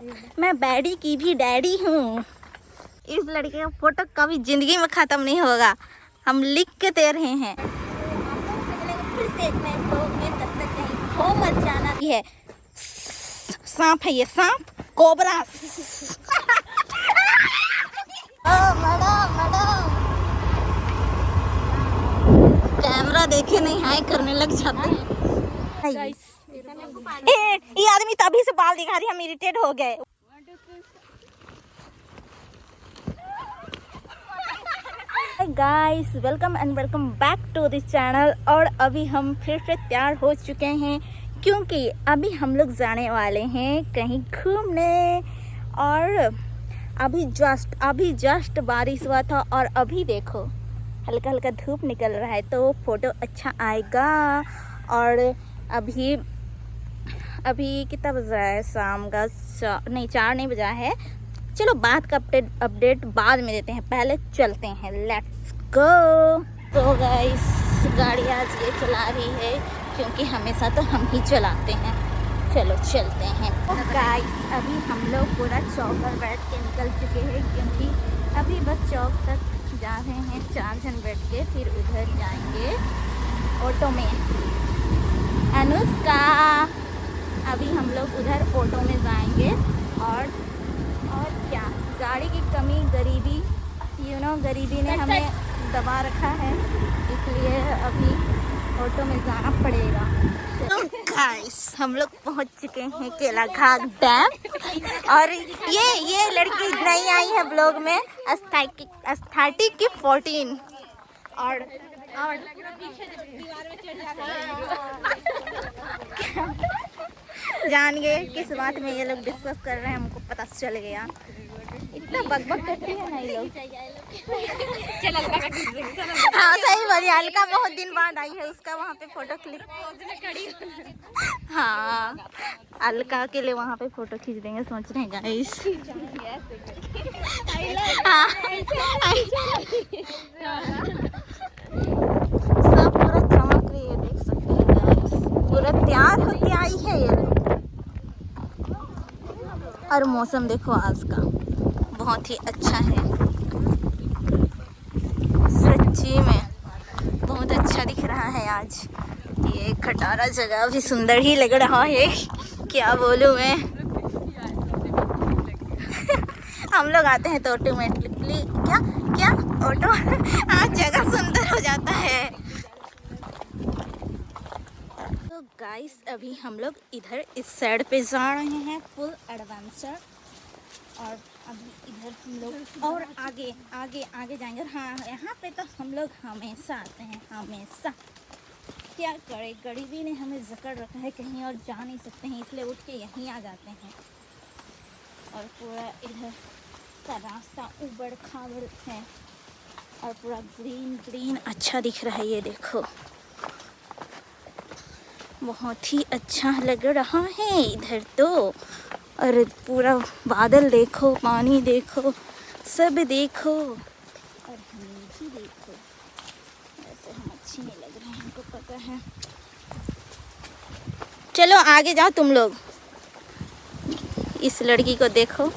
मैं बैडी की भी डैडी हूँ। इस लड़के का फोटो कभी जिंदगी में खत्म नहीं होगा, हम लिख के दे रहे हैं। फिर से एक नए ब्लॉग में, तब तक कहीं खो मत जाना। है सांप है, ये सांप कोबरा। कैमरा देखे नहीं हाय करने लग जाते हैं। ये आदमी तभी से बाल दिखा रही, हम इरिटेट हो गए। Guys welcome and welcome back to this channel. और अभी हम फिर से तैयार हो चुके हैं, क्योंकि अभी हम लोग जाने वाले हैं कहीं घूमने। और अभी जस्ट बारिश हुआ था और अभी देखो हल्का हल्का धूप निकल रहा है, तो फोटो अच्छा आएगा। और अभी कितना बज रहा है? शाम का 4 नहीं बजा है। चलो बात का अपडेट बाद में देते हैं, पहले चलते हैं। Let's go. तो गाइस गाड़ी आज ये चला रही है, क्योंकि हमेशा तो हम ही चलाते हैं। चलो चलते हैं। गाइस अभी हम लोग पूरा चौक पर बैठ के निकल चुके हैं, क्योंकि अभी बस चौक तक जा रहे हैं 4 जन बैठ के, फिर उधर जाएंगे ऑटो में। अनुष्का, अभी हम लोग उधर ऑटो में जाएंगे। और क्या, गाड़ी की कमी, गरीबी, गरीबी ने हमें दबा रखा है, इसलिए अभी ऑटो में जाना पड़ेगा। तो गाइस हम लोग पहुंच चुके हैं केलाघाट डैम। और ये लड़की नई आई है ब्लॉग में, एस्थेटिक की 14। और जान गए किस बात में ये लोग डिस्कस कर रहे हैं, हमको पता चल गया। इतना बकबक करती है ना ये लोग। हाँ सही बोली, अलका बहुत दिन बाद आई है, उसका वहाँ पे फोटो क्लिक। हाँ अलका के लिए वहाँ पे फोटो खींच देंगे, सोच रहे हैं गाइस। हाँ सब पूरा चमक रही है, देख सकते हैं गाइस, पूरा तैयार होके आई है ये। और मौसम देखो आज का बहुत ही अच्छा है, सच्ची में बहुत अच्छा दिख रहा है आज। ये खटारा जगह भी सुंदर ही लग रहा है, क्या बोलूं मैं। हम लोग आते हैं तो ऑटोमेटिकली क्या ऑटो आज जगह सुंदर हो जाता है। तो गाइस अभी हम लोग इधर इस साइड पे जा रहे हैं, फुल एडवेंचर। और अभी इधर हम लोग और आगे जाएंगे। हाँ यहाँ पे तो हम लोग हमेशा आते हैं, हमेशा। क्या करें, गरीबी ने हमें जकड़ रखा है, कहीं और जा नहीं सकते हैं, इसलिए उठ के यहीं आ जाते हैं। और पूरा इधर का रास्ता उबड़ खाबड़ है और पूरा ग्रीन अच्छा दिख रहा है, ये देखो बहुत ही अच्छा लग रहा है इधर तो। और पूरा बादल देखो, पानी देखो, सब देखो, और हमें भी देखो। ऐसे हम अच्छे नहीं लग रहे हैं, हमको पता है। चलो आगे जाओ तुम लोग। इस लड़की को देखो,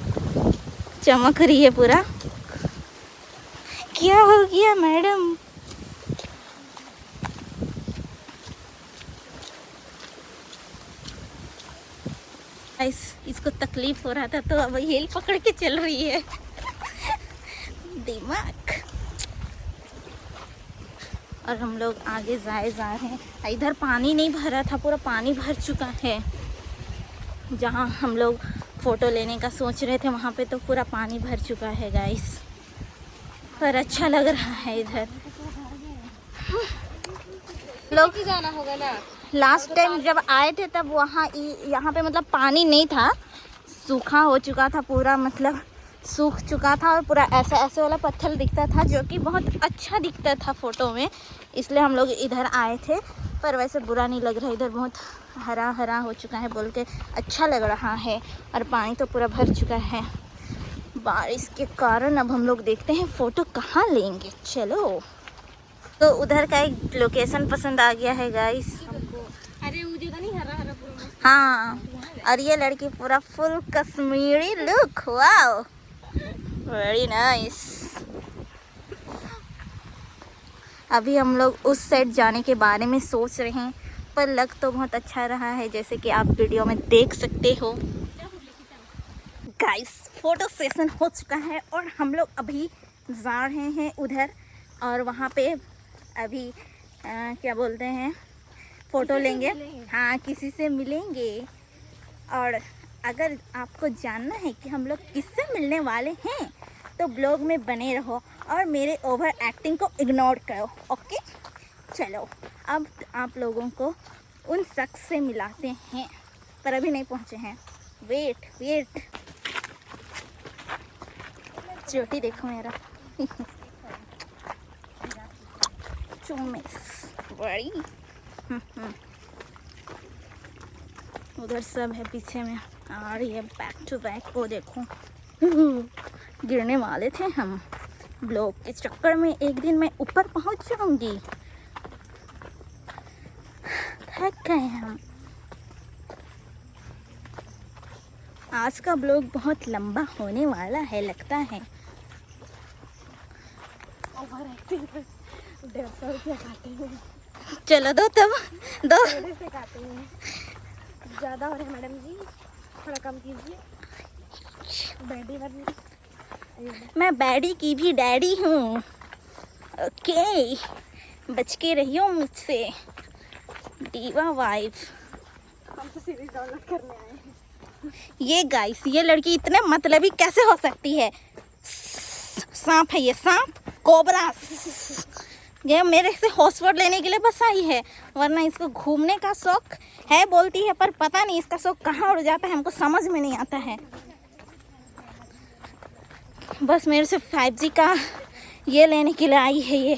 चमक रही है पूरा। क्या हो गया मैडम? इसको तकलीफ हो रहा था, तो अब हिल पकड़ के चल रही है। दिमाग। और हम लोग आगे जा रहे हैं। इधर पानी नहीं भरा था, पूरा पानी भर चुका है। जहाँ हम लोग फोटो लेने का सोच रहे थे वहाँ पे तो पूरा पानी भर चुका है गाइस, पर अच्छा लग रहा है इधर। लोग ही जाना होगा ना। लास्ट टाइम जब आए थे तब यहाँ पे मतलब पानी नहीं था, सूखा हो चुका था पूरा, मतलब सूख चुका था। और पूरा ऐसे वाला पत्थर दिखता था, जो कि बहुत अच्छा दिखता था फ़ोटो में, इसलिए हम लोग इधर आए थे। पर वैसे बुरा नहीं लग रहा, इधर बहुत हरा हरा हो चुका है, बोल के अच्छा लग रहा है। और पानी तो पूरा भर चुका है बारिश के कारण। अब हम लोग देखते हैं फ़ोटो कहाँ लेंगे। चलो। तो उधर का एक लोकेशन पसंद आ गया है गाइस हमको। अरे वो जगह नहीं हरा हरा पूरा। हाँ और ये लड़की पूरा full Kashmiri look, wow very nice. अभी हम लोग उस साइड जाने के बारे में सोच रहे हैं, पर लग तो बहुत अच्छा रहा है जैसे कि आप वीडियो में देख सकते हो। गाइस फोटो सेशन हो चुका है और हम लोग अभी जा रहे हैं उधर, और वहाँ पे अभी क्या बोलते हैं, फ़ोटो लेंगे। हाँ, किसी से मिलेंगे। और अगर आपको जानना है कि हम लोग किससे मिलने वाले हैं तो ब्लॉग में बने रहो और मेरे ओवर एक्टिंग को इग्नोर करो, ओके। चलो अब आप लोगों को उन शख्स से मिलाते हैं, पर अभी नहीं पहुँचे हैं। वेट चोटी देखो मेरा चुम्मिस बड़ी। उधर सब है पीछे में, और ये बैक टू बैक। वो देखो गिरने वाले थे हम, ब्लॉग के चक्कर में एक दिन मैं ऊपर पहुंच जाऊंगी। थक गए हम। आज का ब्लॉग बहुत लंबा होने वाला है लगता है। 150 रुपया काटे हैं। चलो दो तब दो। से काटे हैं, ज़्यादा हो रहे हैं मैडम जी, थोड़ा कम कीजिए। बैडी वाली मैं बैडी की भी डैडी हूँ, ओके। बच के रहियो मुझसे, दीवा वाइफ। हम तो सीरीज डाउनलोड करने आए हैं। ये गाइस, ये लड़की इतने मतलबी कैसे हो सकती है? सांप है ये, सांप कोबरा। ये मेरे से हॉटस्पॉट लेने के लिए बस आई है, वरना इसको घूमने का शौक है बोलती है, पर पता नहीं इसका शौक कहाँ उड़ जाता है, हमको समझ में नहीं आता है। बस मेरे से 5G का ये लेने के लिए आई है ये,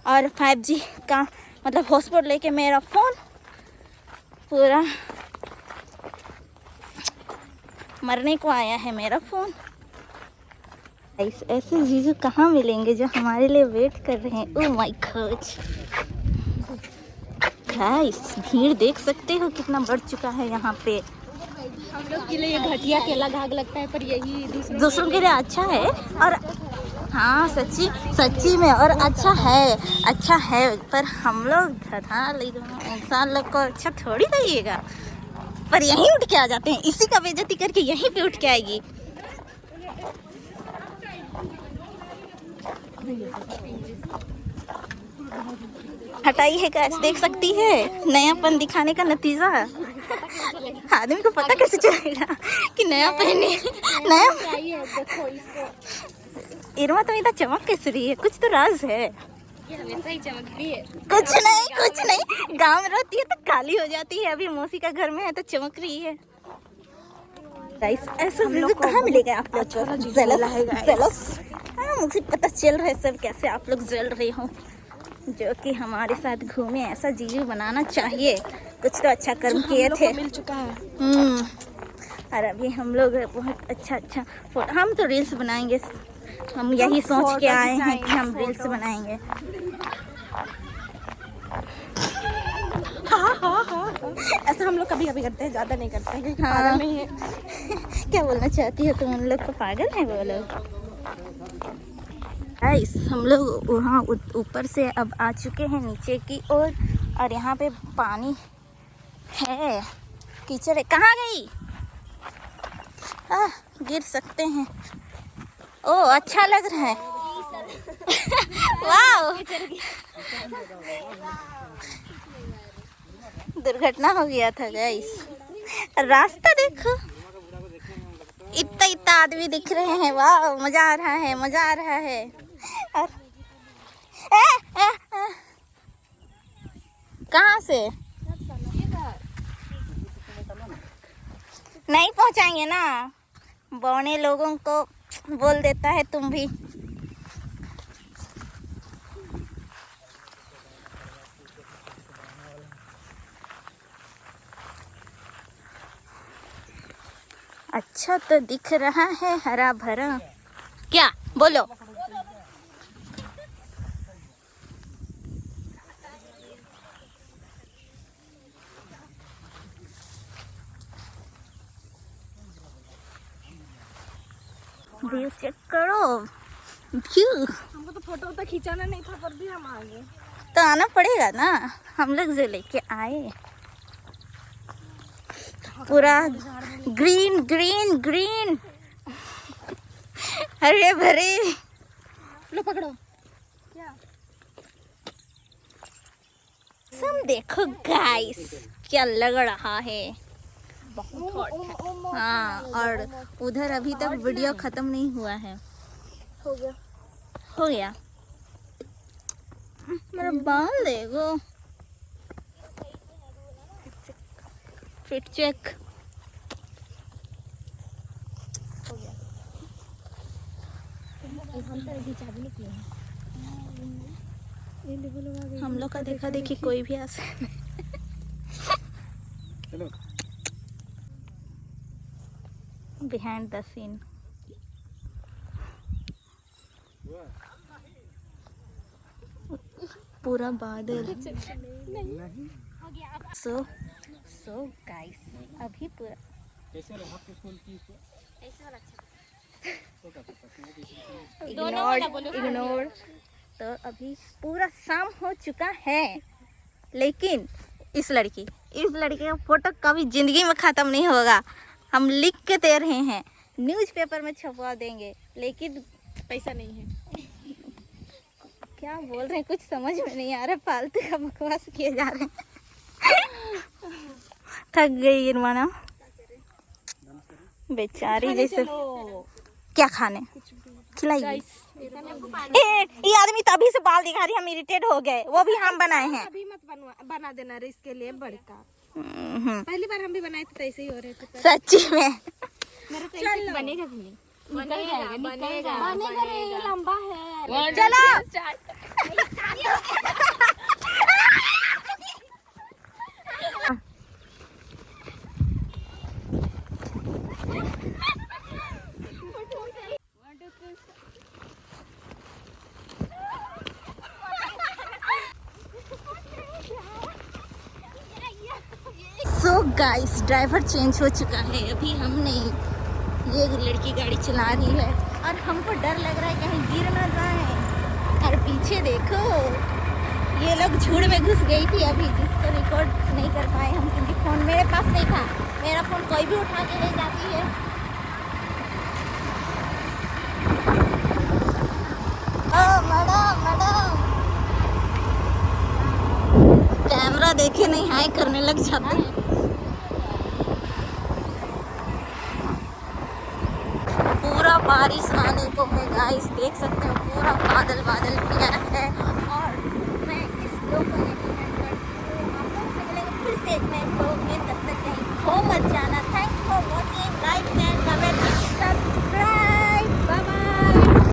और 5G का मतलब हॉटस्पॉट लेके मेरा फ़ोन पूरा मरने को आया है मेरा फ़ोन। ऐसे जीजू कहाँ मिलेंगे जो हमारे लिए वेट कर रहे हैं? ओह माय गॉड गाइस, भीड़ देख सकते हो कितना बढ़ चुका है यहाँ पे। हम लोग के लिए घटिया केला घाग लगता है, पर यही दूसरों के लिए अच्छा है। और हाँ, सच्ची में और अच्छा है, पर हम लोग गधा इंसान लोग को अच्छा थोड़ी लगेगा, पर यहीं उठ के आ जाते हैं। इसी का बेइज्जती करके यहीं पे उठ के आएगी। हटाई है गाइस, देख सकती है, नयापन दिखाने का नतीजा। आदमी को पता कैसे चलेगा कि नया पहने नया। देखो इसको, इरमा तो इतना चमक कैसे रही है? कुछ तो राज है। ये हमेशा ही चमकती है। कुछ नहीं, गांव में रहती है तो काली हो जाती है, अभी मौसी का घर में है तो चमक रही है। गाइस ऐसा जीजू कहाँ मिलेगा आप लोग को? जेलस। हाँ, मुझे पता चल रहा है सब कैसे आप लोग जल रहे हो, जो कि हमारे साथ घूमे। ऐसा जीजू बनाना चाहिए, कुछ तो अच्छा कर्म किए थे। मिल चुका है। और अभी हम लोग बहुत अच्छा फोटो, हम तो रील्स बनाएंगे। हम यही सोच के आए हैं कि हम रील्स बनाएंगे। हाँ। ऐसा हम लोग कभी कभी करते हैं, ज़्यादा नहीं करते हैं क्योंकि पागल नहीं है। क्या बोलना चाहती हो तुम? उन लोग को पागल है वो लोग। गाइस हम लोग वहाँ ऊपर से अब आ चुके हैं नीचे की ओर, और यहाँ पे पानी है, कीचड़ है। कहाँ गई? गिर सकते हैं। ओह अच्छा लग रहा है। वाह, दुर्घटना हो गया था गाइस। रास्ता देखो, इतना आदमी दिख रहे हैं। वाह, मजा आ रहा है। और कहाँ से? नहीं पहुंचाएंगे ना, बौने लोगों को बोल देता है तुम भी। अच्छा तो दिख रहा है, हरा भरा। क्या बोलो? व्यू चेक करो, व्यू। हमको तो फोटो तो खिंचाना नहीं था, पर भी हम आ गए। तो आना पड़ेगा ना, हम लोग जो लेके आए। पूरा ग्रीन ग्रीन ग्रीन, हरे भरे। लो पकड़ो। क्या? सब देखो गाइस, क्या लग रहा है। हाँ, और उधर अभी तक वीडियो खत्म नहीं हुआ है। हो गया। हो गया। मेरा बाल देखो, फिट चेक। हो गया। हम तो अभी चाबी निकले हैं। हम लोग का देखा देखी कोई भी आ सकता है। Behind the scene. पूरा बादल। सो गाइस, अभी पूरा इग्नोर। तो अभी पूरा शाम हो चुका है, लेकिन इस लड़की का फोटो कभी जिंदगी में ख़त्म नहीं होगा। हम लिख के दे रहे हैं, न्यूज़पेपर में छपवा देंगे, लेकिन पैसा नहीं है। क्या बोल रहे हैं कुछ समझ में नहीं आ रहा, फालतू का बकवास किए जा रहे हैं। थक गई इरमाना बेचारी। जैसे क्या खाने खिलाइए। ये आदमी तभी से बाल दिखा रही, हम इरिटेट हो गए। वो भी हम बनाए हैं। अभी मत बना देना रे, इसके लिए बड़का। पहली बार हम भी बनाए थे तो ऐसे ही हो रहे थे। सच्ची में मेरा तो ऐसे बनेगा भी नहीं। बनेगा रे, लंबा है। चलो सो गाइस, ड्राइवर चेंज हो चुका है। अभी हमने ये लड़की गाड़ी चला रही है और हमको डर लग रहा है कहीं गिर ना जाए। और पीछे देखो, ये लोग झूड़ में घुस गई थी अभी, जिसको रिकॉर्ड नहीं कर पाए हम, क्योंकि फ़ोन मेरे पास नहीं था। मेरा फ़ोन कोई भी उठा के ले जाती है। मैडम कैमरा देखे नहीं हाय करने लग जाते हैं। पूरा बारिश आने को है गाइस, देख सकते हो पूरा बादल बादल किया है। और मैं इस लोग को आप लोगों से मिलेंगे फिर से एक नए